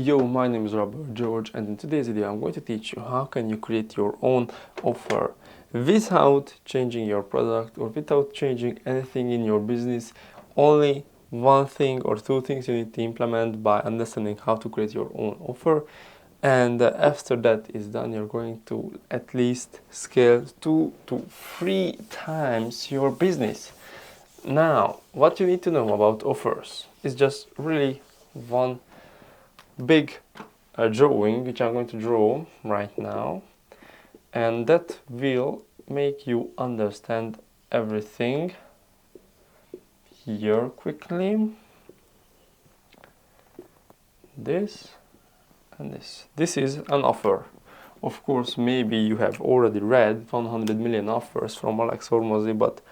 Yo, my name is Robert George, and in today's video I'm going to teach you how can you create your own offer without changing your product or without changing anything in your business. Only one thing or two things you need to implement by understanding how to create your own offer, and after that is done, you're going to at least scale 2 to 3 times your business. Now, what you need to know about offers is just really one big drawing which I'm going to draw right now, and that will make you understand everything here quickly. This and this is an offer. Of course, maybe you have already read 100 million offers from Alex Hormozi, but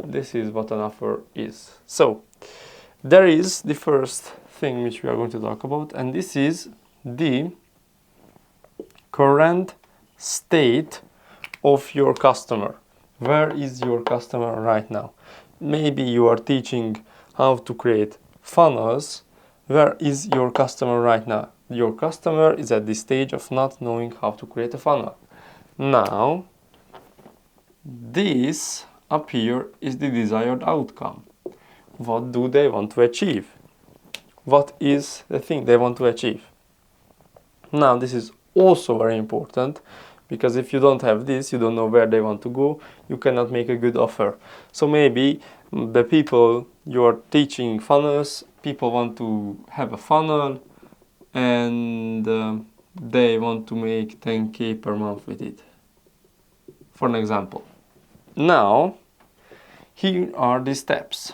this is what an offer is. So there is the first thing which we are going to talk about, and this is the current state of your customer. Where is your customer right now? Maybe you are teaching how to create funnels. Where is your customer right now? Your customer is at the stage of not knowing how to create a funnel. Now, this up here is the desired outcome. What do they want to achieve? What is the thing they want to achieve? Now, this is also very important, because if you don't have this, you don't know where they want to go, you cannot make a good offer. So maybe the people you are teaching funnels, people want to have a funnel and they want to make 10k per month with it, for an example. Now, here are the steps.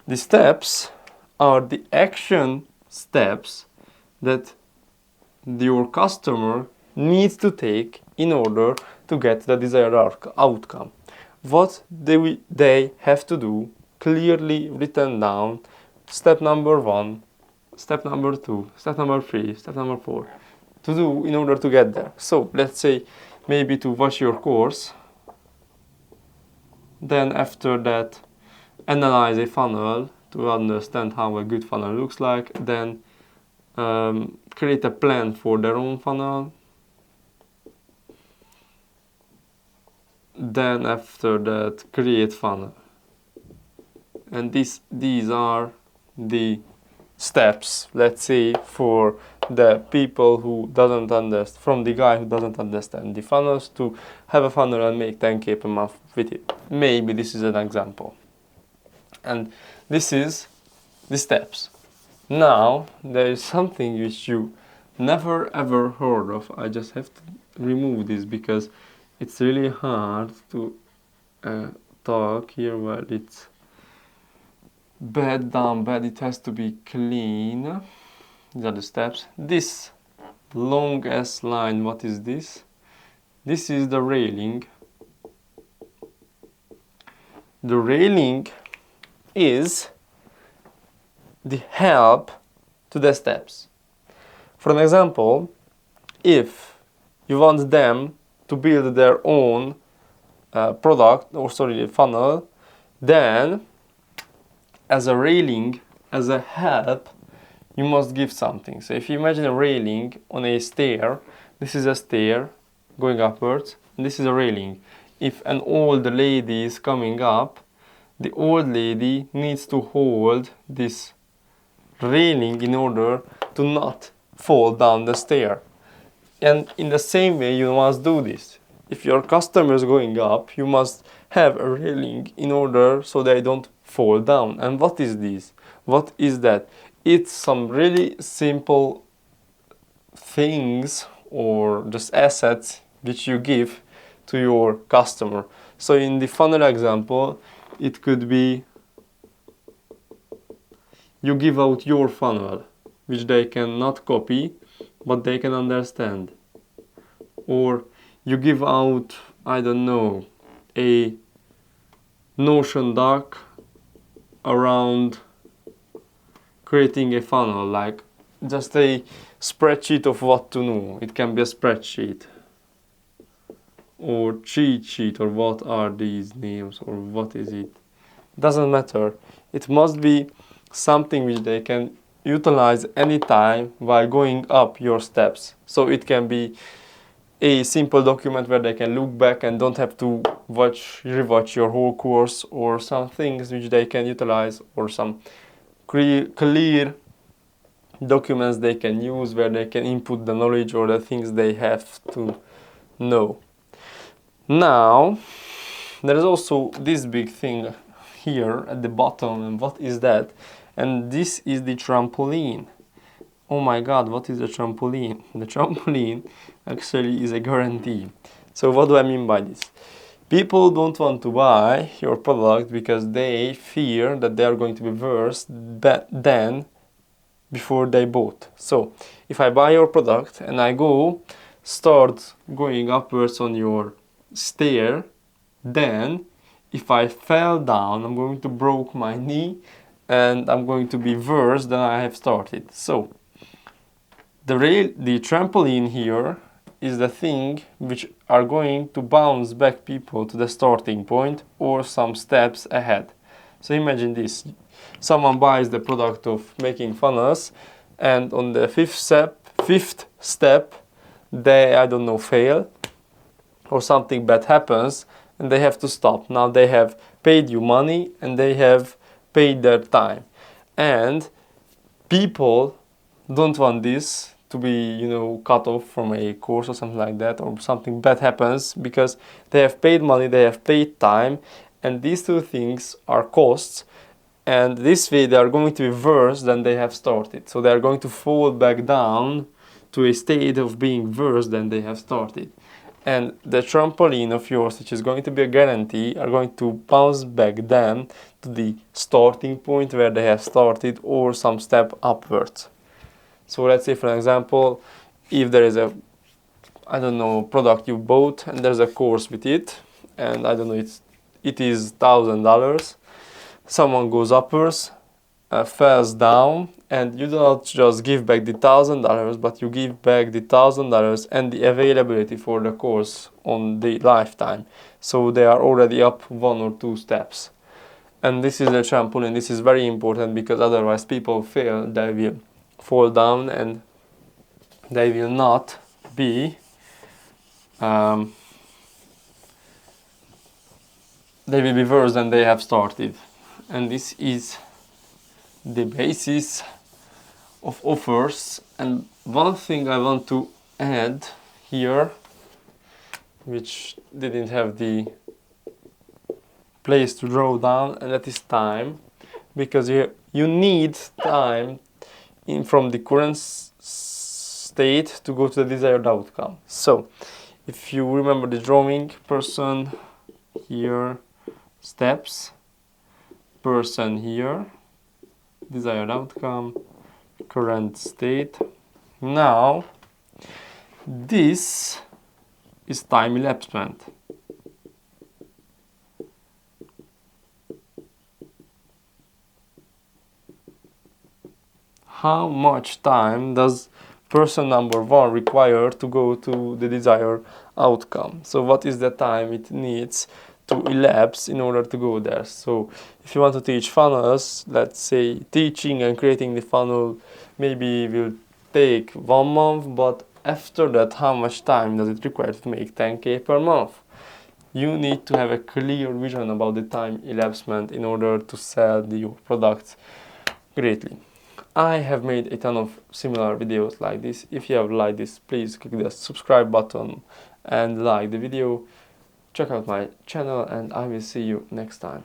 The steps are the action steps that your customer needs to take in order to get the desired outcome. What they have to do, clearly written down, step number 1, step number 2, step number 3, step number 4, to do in order to get there. So let's say maybe to watch your course, then after that analyze a funnel to understand how a good funnel looks like, then create a plan for their own funnel, then after that create funnel. And these are the steps, let's say, for the people who doesn't understand, from the guy who doesn't understand the funnels, to have a funnel and make 10k per month with it. Maybe this is an example. And this is the steps. Now, there is something which you never ever heard of. I just have to remove this because it's really hard to talk here while it's bed down bed. It has to be clean. These are the steps. This long ass line, what is this? This is the railing. The railing is the help to the steps. For an example, if you want them to build their own funnel, then as a railing, as a help, you must give something. So if you imagine a railing on a stair, this is a stair going upwards, and this is a railing. If an old lady is coming up, the old lady needs to hold this railing in order to not fall down the stair. And in the same way, you must do this. If your customer is going up, you must have a railing in order so they don't fall down. And what is this? What is that? It's some really simple things or just assets which you give to your customer. So in the funnel example, it could be you give out your funnel, which they cannot copy, but they can understand. Or you give out, I don't know, a Notion doc around creating a funnel, like just a spreadsheet of what to know. It can be a spreadsheet or cheat sheet, or what are these names, or what is it? Doesn't matter. It must be something which they can utilize any time while going up your steps. So it can be a simple document where they can look back and don't have to rewatch your whole course, or some things which they can utilize, or some clear documents they can use where they can input the knowledge or the things they have to know. Now there is also this big thing here at the bottom, and what is that? And this is the trampoline. Oh my god, what is a trampoline? The trampoline actually is a guarantee. So what do I mean by this? People don't want to buy your product because they fear that they are going to be worse than before they bought. So if I buy your product and I start going upwards on your stair, then if I fell down, I'm going to break my knee and I'm going to be worse than I have started. So the trampoline here is the thing which are going to bounce back people to the starting point or some steps ahead. So imagine this: someone buys the product of making funnels, and on the fifth step they, I don't know, fail, or something bad happens and they have to stop. Now they have paid you money and they have paid their time, and people don't want this to be, you know, cut off from a course or something like that, or something bad happens, because they have paid money, they have paid time, and these two things are costs, and this way they are going to be worse than they have started. So they are going to fall back down to a state of being worse than they have started. And the trampoline of yours, which is going to be a guarantee, are going to bounce back them to the starting point where they have started, or some step upwards. So let's say, for example, if there is a, I don't know, product you bought and there's a course with it, and I don't know, it is $1,000. Someone goes upwards, falls down, and you do not just give back the $1,000, but you give back the $1,000 and the availability for the course on the lifetime. So they are already up 1 or 2 steps. And this is the trampoline. This is very important, because otherwise people fail, they will fall down and they will not be they will be worse than they have started. And this is the basis of offers. And one thing I want to add here, which didn't have the place to draw down, and that is time, because you need time from the current state to go to the desired outcome. So if you remember the drawing, person here, steps, person here, desired outcome, current state. Now this is time elapsement. How much time does person number 1 require to go to the desired outcome? So what is the time it needs to elapse in order to go there? So if you want to teach funnels, let's say teaching and creating the funnel maybe will take 1 month, but after that, how much time does it require to make 10K per month? You need to have a clear vision about the time elapsement in order to sell your products greatly. I have made a ton of similar videos like this. If you have liked this, please click the subscribe button and like the video. Check out my channel, and I will see you next time.